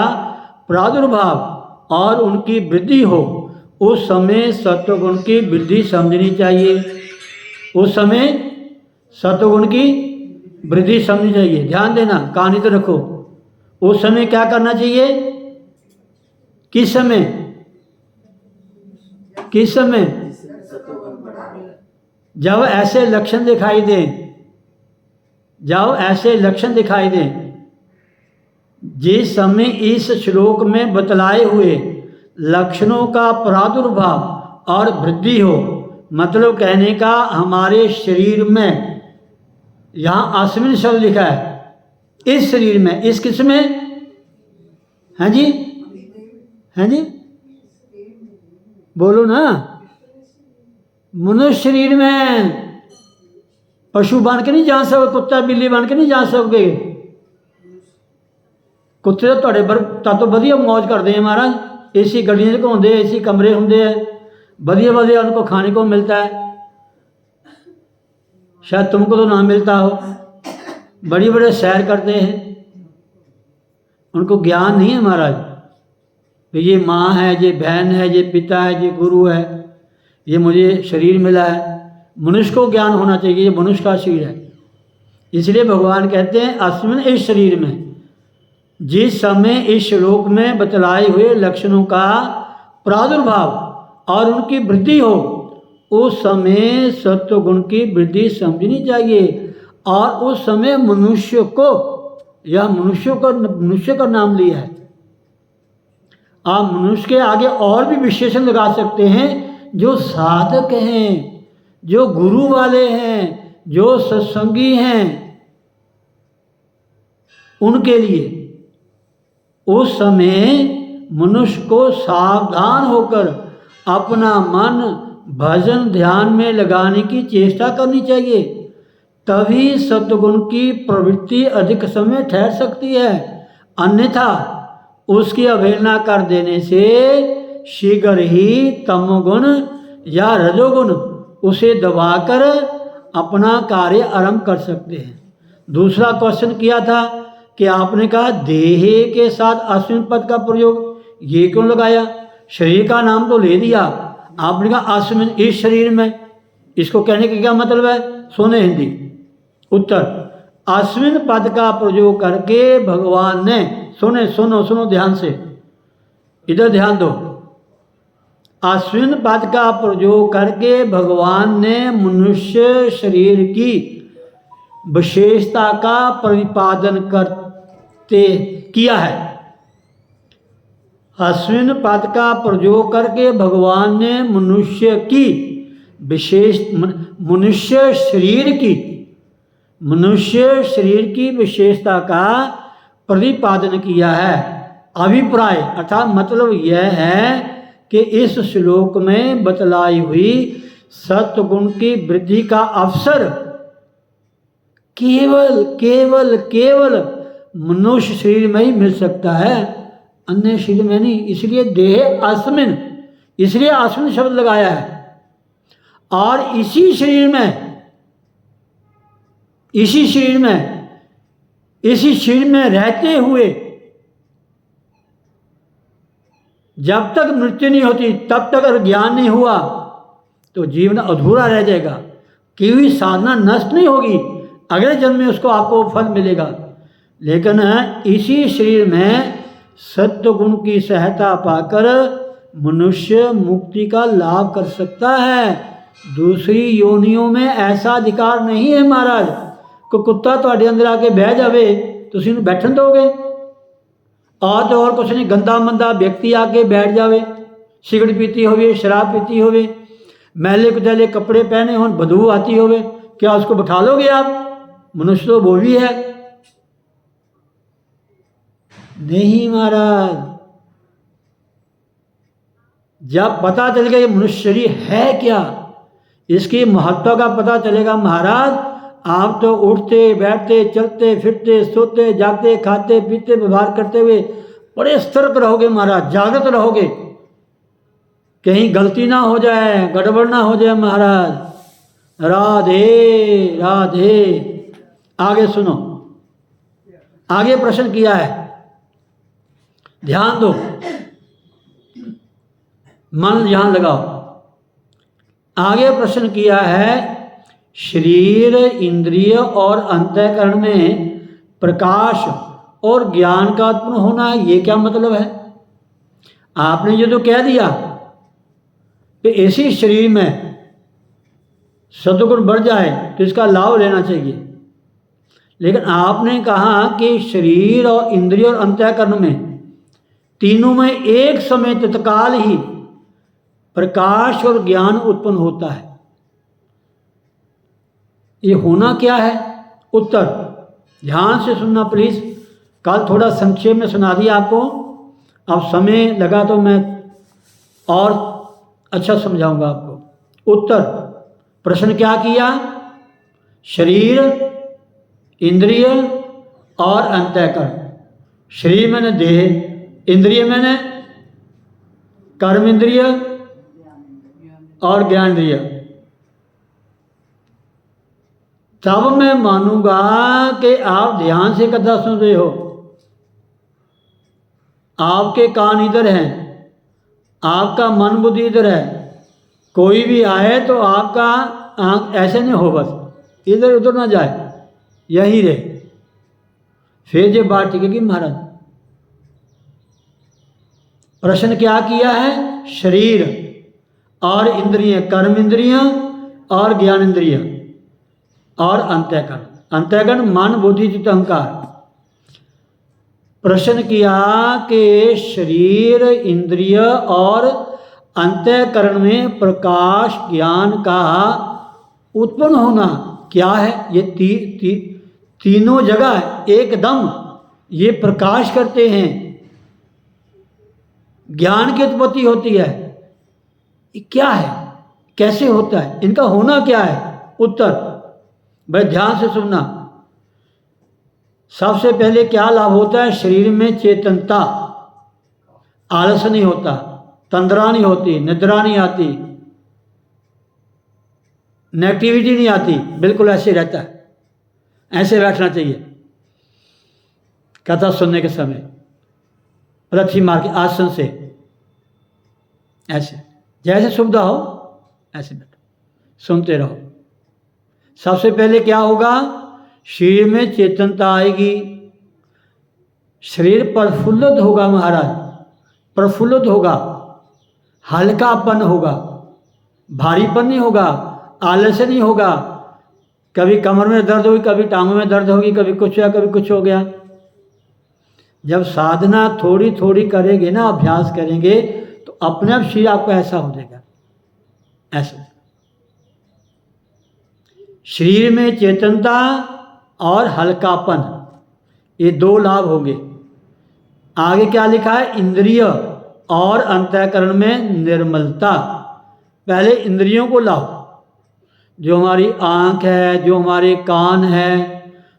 प्रादुर्भाव और उनकी वृद्धि हो, उस समय सत्वगुण की वृद्धि समझनी चाहिए। उस समय सत्वगुण की वृद्धि समझनी चाहिए। ध्यान देना, कहानी तो रखो। उस समय क्या करना चाहिए? किस समय? किस समय? जब ऐसे लक्षण दिखाई दें, जब ऐसे लक्षण दिखाई दें। जिस समय इस श्लोक में बतलाए हुए लक्षणों का प्रादुर्भाव और वृद्धि हो, मतलब कहने का हमारे शरीर में, यहाँ अस्मिन् शब्द लिखा है, इस शरीर में, इस किस में है जी? हैं जी? बोलो ना। मनुष्य शरीर में पशु बन के नहीं जा सकते, कुत्ता बिल्ली बन के नहीं जा सकते। कुत्ते तो ਤੁਹਾਡੇ तो ਵਧੀਆ मौज करते हैं महाराज, एसी गड्डियां घूमते, एसी कमरे होंगे है, बढ़िया बढ़िया उनको खाने को मिलता है। शायद तुमको तो ना मिलता हो। बड़ी बड़े सैर करते हैं, उनको ज्ञान नहीं है महाराज कि ये माँ है, ये बहन है, ये पिता है, ये गुरु है, ये मुझे शरीर मिला है। मनुष्य को ज्ञान होना चाहिए, ये मनुष्य का शरीर है। इसलिए भगवान कहते हैं अस्मिन्, इस शरीर में, जिस समय इस श्लोक में बतलाए हुए लक्षणों का प्रादुर्भाव और उनकी वृद्धि हो, उस समय सत्वगुण की वृद्धि समझनी चाहिए। और उस समय मनुष्य को, यह मनुष्य का नाम लिया है। आप मनुष्य के आगे और भी विशेषण लगा सकते हैं, जो साधक हैं, जो गुरु वाले हैं, जो सत्संगी हैं, उनके लिए उस समय मनुष्य को सावधान होकर अपना मन भजन ध्यान में लगाने की चेष्टा करनी चाहिए। तभी सत्वगुण की प्रवृत्ति अधिक समय ठहर सकती है। अन्यथा उसकी अवहेलना कर देने से शीघ्र ही तमोगुण या रजोगुण उसे दबाकर अपना कार्य आरंभ कर सकते हैं। दूसरा क्वेश्चन किया था कि आपने कहा देह के साथ अस्मिन् पद का प्रयोग ये क्यों लगाया? शरीर का नाम तो ले दिया, आपने कहा अस्मिन इस शरीर में, इसको कहने का क्या मतलब है? सुने हिंदी। उत्तर, अस्मिन पद का प्रयोग करके भगवान ने, सुनो ध्यान से, इधर ध्यान दो। अस्मिन पद का प्रयोग करके भगवान ने मनुष्य शरीर की विशेषता का प्रतिपादन करते किया है। अस्मिन पद का प्रयोग करके भगवान ने मनुष्य की विशेष मनुष्य शरीर की विशेषता का प्रतिपादन किया है। अभिप्राय अर्थात मतलब यह है कि इस श्लोक में बतलाई हुई सत्वगुण की वृद्धि का अवसर केवल मनुष्य शरीर में ही मिल सकता है, अन्य शरीर में नहीं। इसलिए देह अस्मिन, इसलिए अस्मिन शब्द लगाया है। और इसी शरीर में रहते हुए जब तक मृत्यु नहीं होती तब तक अगर ज्ञान नहीं हुआ तो जीवन अधूरा रह जाएगा। की हुई साधना नष्ट नहीं होगी, अगले जन्म में उसको आपको फल मिलेगा। लेकिन इसी शरीर में सत्व गुण की सहायता पाकर मनुष्य मुक्ति का लाभ कर सकता है। दूसरी योनियों में ऐसा अधिकार नहीं है महाराज। को कुत्ता ਤੁਹਾਡੇ अंदर आके बह जावे तुसीं उहनूं बैठन दोगे? और तो और कुछ नहीं, गंदा मंदा व्यक्ति आके बैठ जावे, सिगरेट पीती होवे, शराब पीती होवे, मैले कुचैले कपड़े पहने हों, बदबू आती होवे, क्या उसको बैठा लोगे आप? मनुष्य तो वो भी है। नहीं महाराज, जब पता चलेगा ये मनुष्य शरीर है क्या, इसकी महत्व का पता चलेगा महाराज, आप तो उठते बैठते चलते फिरते सोते जागते खाते पीते व्यवहार करते हुए बड़े सतर्क रहोगे महाराज, जागृत रहोगे, कहीं गलती ना हो जाए, गड़बड़ ना हो जाए महाराज। राधे राधे। आगे सुनो, आगे प्रश्न किया है, ध्यान दो, मन यहां लगाओ। आगे प्रश्न किया है, शरीर इंद्रिय और अंतःकरण में प्रकाश और ज्ञान का उत्पन्न होना, ये क्या मतलब है? आपने ये तो कह दिया कि इसी शरीर में सद्गुण बढ़ जाए तो इसका लाभ लेना चाहिए, लेकिन आपने कहा कि शरीर और इंद्रिय और अंतःकरण में तीनों में एक समय तत्काल ही प्रकाश और ज्ञान उत्पन्न होता है। ये होना क्या है? उत्तर ध्यान से सुनना प्लीज। कल थोड़ा संक्षेप में सुना दिया आपको, अब समय लगा तो मैं और अच्छा समझाऊंगा आपको। उत्तर, प्रश्न क्या किया? शरीर, इंद्रिय और अंतःकरण। शरीर मैंने देह, इंद्रिय मैंने कर्म इंद्रिय और ज्ञान इंद्रिय। तब मैं मानूंगा कि आप ध्यान से कथा सुन रहे हो, आपके कान इधर हैं, आपका मन बुद्धि इधर है। कोई भी आए तो आपका आंख ऐसे नहीं हो, बस इधर उधर ना जाए, यही रहे, फिर ये बात टिकेगी महाराज। प्रश्न क्या किया है? शरीर और इंद्रिय, कर्म इंद्रियां और ज्ञान इंद्रिय और अंतःकरण। अंतःकरण मन बुद्धि चित्त अहंकार। प्रश्न किया कि शरीर इंद्रिय और अंतःकरण में प्रकाश ज्ञान का उत्पन्न होना क्या है? ये तीनों जगह एकदम ये प्रकाश करते हैं, ज्ञान की उत्पत्ति होती है। ये क्या है, कैसे होता है, इनका होना क्या है? उत्तर बड़े ध्यान से सुनना। सबसे पहले क्या लाभ होता है? शरीर में चेतनता, आलस नहीं होता, तंद्रा नहीं होती, निद्रा नहीं आती, नेगेटिविटी नहीं आती, बिल्कुल ऐसे रहता है। ऐसे बैठना चाहिए कथा सुनने के समय, रथी मार के आसन से ऐसे जैसे सुविधा हो ऐसे बैठो, सुनते रहो। सबसे पहले क्या होगा, शरीर में चेतनता आएगी, शरीर प्रफुल्लित होगा महाराज, प्रफुल्लित होगा, हल्कापन होगा, भारीपन नहीं होगा, आलस्य नहीं होगा। कभी कमर में दर्द होगी, कभी टांगों में दर्द होगी, कभी कुछ या कभी कुछ हो गया। जब साधना थोड़ी थोड़ी करेंगे ना, अभ्यास करेंगे, तो अपने आप शरीर आपका ऐसा हो जाएगा। ऐसे शरीर में चेतनता और हल्कापन, ये दो लाभ होंगे। आगे क्या लिखा है, इंद्रिय और अंतःकरण में निर्मलता। पहले इंद्रियों को लाओ, जो हमारी आँख है, जो हमारे कान है,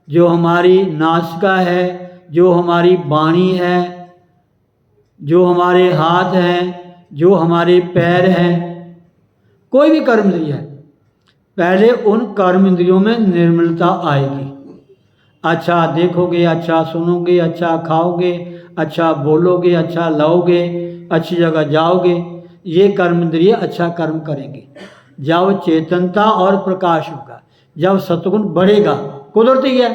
जो हमारी नासिका है, जो हमारी वाणी है, जो हमारे हाथ हैं, जो हमारे पैर हैं, कोई भी कर्म इंद्रिय है, पहले उन कर्म इंद्रियों में निर्मलता आएगी। अच्छा देखोगे, अच्छा सुनोगे, अच्छा खाओगे, अच्छा बोलोगे, अच्छा लाओगे, अच्छी जगह जाओगे, ये कर्म इंद्रिय अच्छा कर्म करेंगे। जब चेतनता और प्रकाश होगा, जब सत्गुण बढ़ेगा, कुदरती है,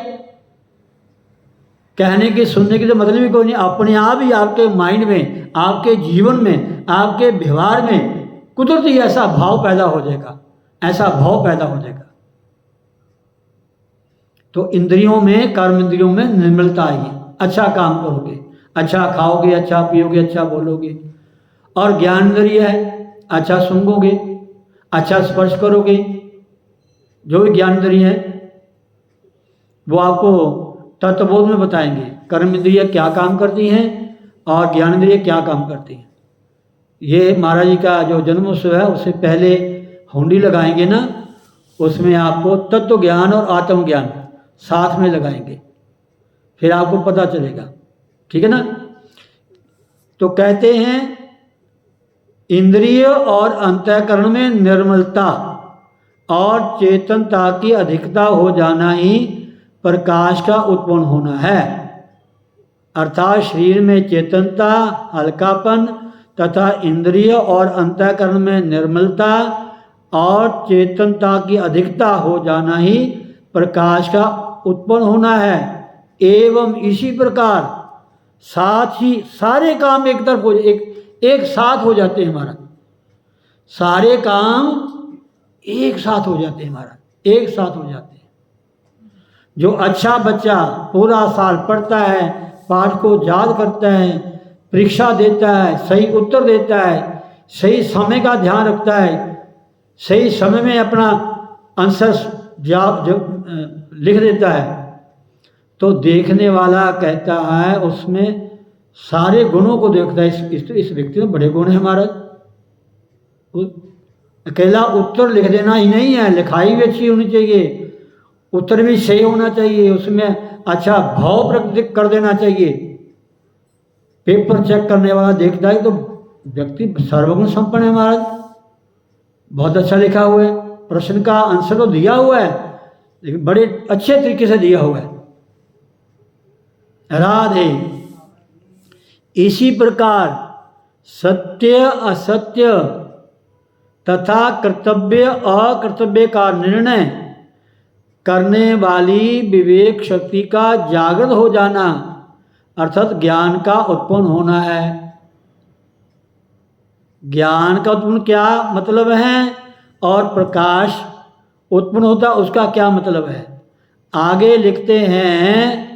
कहने की सुनने की तो मतलब ही कोई नहीं, अपने आप ही आपके माइंड में, आपके जीवन में, आपके व्यवहार में कुदरती ऐसा भाव पैदा हो जाएगा, ऐसा भाव पैदा हो जाएगा। तो इंद्रियों में, कर्म इंद्रियों में निर्मलता आएगी, अच्छा काम करोगे, अच्छा खाओगे, अच्छा पियोगे, अच्छा बोलोगे। और ज्ञान इंद्रिय है, अच्छा सूंघोगे, अच्छा स्पर्श करोगे। जो भी ज्ञान इंद्रिय है वो आपको तत्वबोध में बताएंगे, कर्म इंद्रिय क्या काम करती हैं और ज्ञान इंद्रिय क्या काम करती हैं। ये महाराज जी का जो जन्मोत्सव है, उससे पहले हुंडी लगाएंगे ना, उसमें आपको तत्व ज्ञान और आत्मज्ञान साथ में लगाएंगे, फिर आपको पता चलेगा। ठीक है ना। तो कहते हैं इंद्रिय और अंतःकरण में निर्मलता और चेतनता की अधिकता हो जाना ही प्रकाश का उत्पन्न होना है। अर्थात शरीर में चेतनता, हल्कापन तथा इंद्रिय और अंतःकरण में निर्मलता और चेतनता की अधिकता हो जाना ही प्रकाश का उत्पन्न होना है। एवं इसी प्रकार साथ ही सारे काम एक तरफ हो, एक साथ हो जाते हैं हमारा, सारे काम एक साथ हो जाते हैं हमारा, एक साथ हो जाते हैं। जो अच्छा बच्चा पूरा साल पढ़ता है, पाठ को याद करता है, परीक्षा देता है, सही उत्तर देता है, सही समय का ध्यान रखता है, सही समय में अपना आंसर लिख देता है, तो देखने वाला कहता है उसमें सारे गुणों को देखता है, इस व्यक्ति में बड़े गुण हैं महाराज। अकेला उत्तर लिख देना ही नहीं है, लिखाई भी अच्छी होनी चाहिए, उत्तर भी सही होना चाहिए, उसमें अच्छा भाव प्रकट कर देना चाहिए। पेपर चेक करने वाला देखता है तो व्यक्ति सर्वगुण संपन्न है महाराज, बहुत अच्छा लिखा हुआ है, प्रश्न का आंसर तो दिया हुआ है, लेकिन बड़े अच्छे तरीके से दिया हुआ है। राधे। इसी प्रकार सत्य असत्य तथा कर्तव्य अकर्तव्य का निर्णय करने वाली विवेक शक्ति का जागृत हो जाना अर्थात ज्ञान का उत्पन्न होना है। ज्ञान का उत्पन्न क्या मतलब है और प्रकाश उत्पन्न होता उसका क्या मतलब है। आगे लिखते हैं,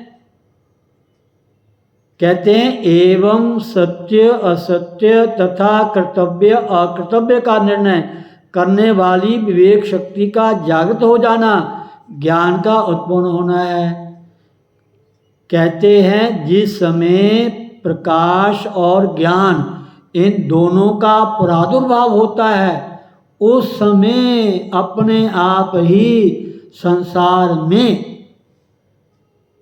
कहते हैं एवं सत्य असत्य तथा कर्तव्य अकर्तव्य का निर्णय करने वाली विवेक शक्ति का जागृत हो जाना ज्ञान का उत्पन्न होना है। कहते हैं जिस समय प्रकाश और ज्ञान इन दोनों का प्रादुर्भाव होता है उस समय अपने आप ही संसार में,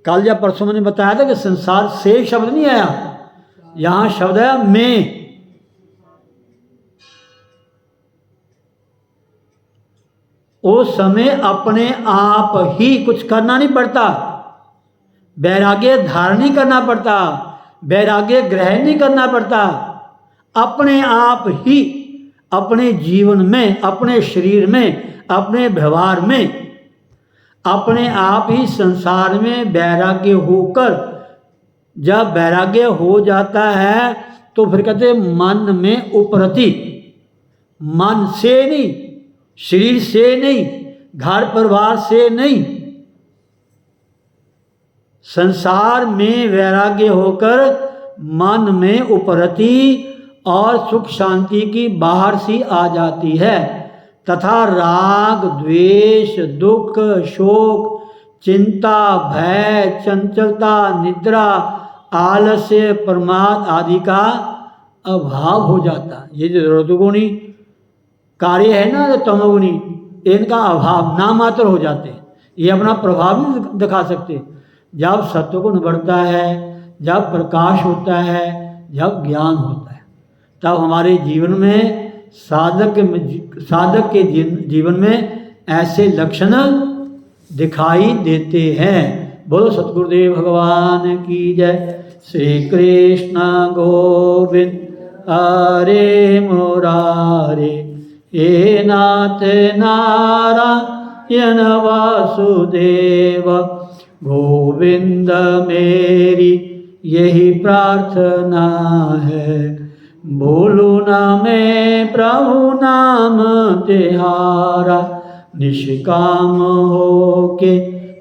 कल या परसों मैंने बताया था कि संसार से शब्द नहीं आया, यहां शब्द है मैं। उस समय अपने आप ही कुछ करना नहीं पड़ता, वैराग्य धारण नहीं करना पड़ता, वैराग्य ग्रहण नहीं करना पड़ता, अपने आप ही अपने जीवन में, अपने शरीर में, अपने व्यवहार में अपने आप ही संसार में वैराग्य होकर, जब वैराग्य हो जाता है तो फिर कहते मन में उपरति, मन से नहीं, शरीर से नहीं, घर परिवार से नहीं, संसार में वैराग्य होकर मन में उपरति और सुख शांति की बाहर सी आ जाती है, तथा राग द्वेष दुख शोक चिंता भय चंचलता निद्रा आलस्य प्रमाद आदि का अभाव हो जाता। ये जो रजोगुणी कार्य है ना, जो तमोगुणी, इनका अभाव नामात्र हो जाते हैं, ये अपना प्रभाव नहीं दिखा सकते। जब सत्वगुण बढ़ता है, जब प्रकाश होता है, जब ज्ञान होता है, तब हमारे जीवन में साधक के जीवन में ऐसे लक्षण दिखाई देते हैं। बोलो सतगुरुदेव भगवान की जय। श्री कृष्ण गोविंद हरे मुरारे, हे नाथ नारायण वासुदेव, गोविंद मेरी यही प्रार्थना है, बोलू ना मैं प्रभु नाम तिहारा, निष्काम हो के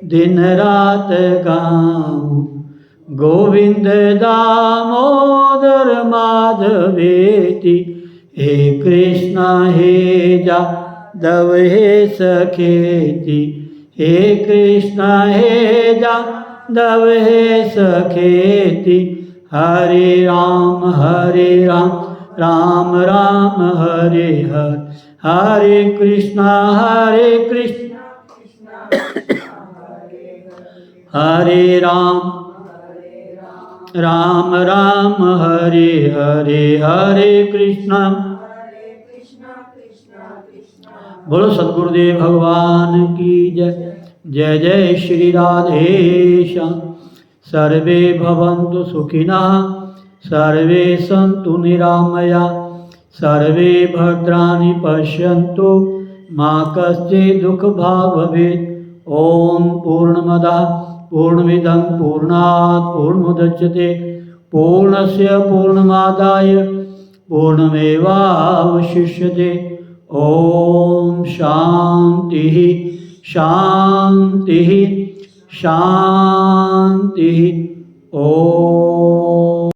दिन रात गाऊं, गोविंद दामोदर माधवेति, हे कृष्ण हे जादव हे सखेति, हे कृष्ण हे जादव हे सखेति, हरे राम राम राम हरे हरे, हरे कृष्ण हरे राम राम राम हरे हरे, हरे कृष्ण। बोलो सद्गुरुदेव भगवान की जय। जय जय श्री राधेश्याम। सर्वे भवन्तु सुखिनः, सर्वे सन्तु निरामया, सर्वे भद्राणि पश्यन्तु, मा कश्चित् दुःखभाग् भवेत्। ओम पूर्णमदः पूर्णमिदं पूर्णात् पूर्णमुदच्यते, पूर्णस्य पूर्णमादाय पूर्णमेवावशिष्यते। ओम शांति शांति शांति। ओम।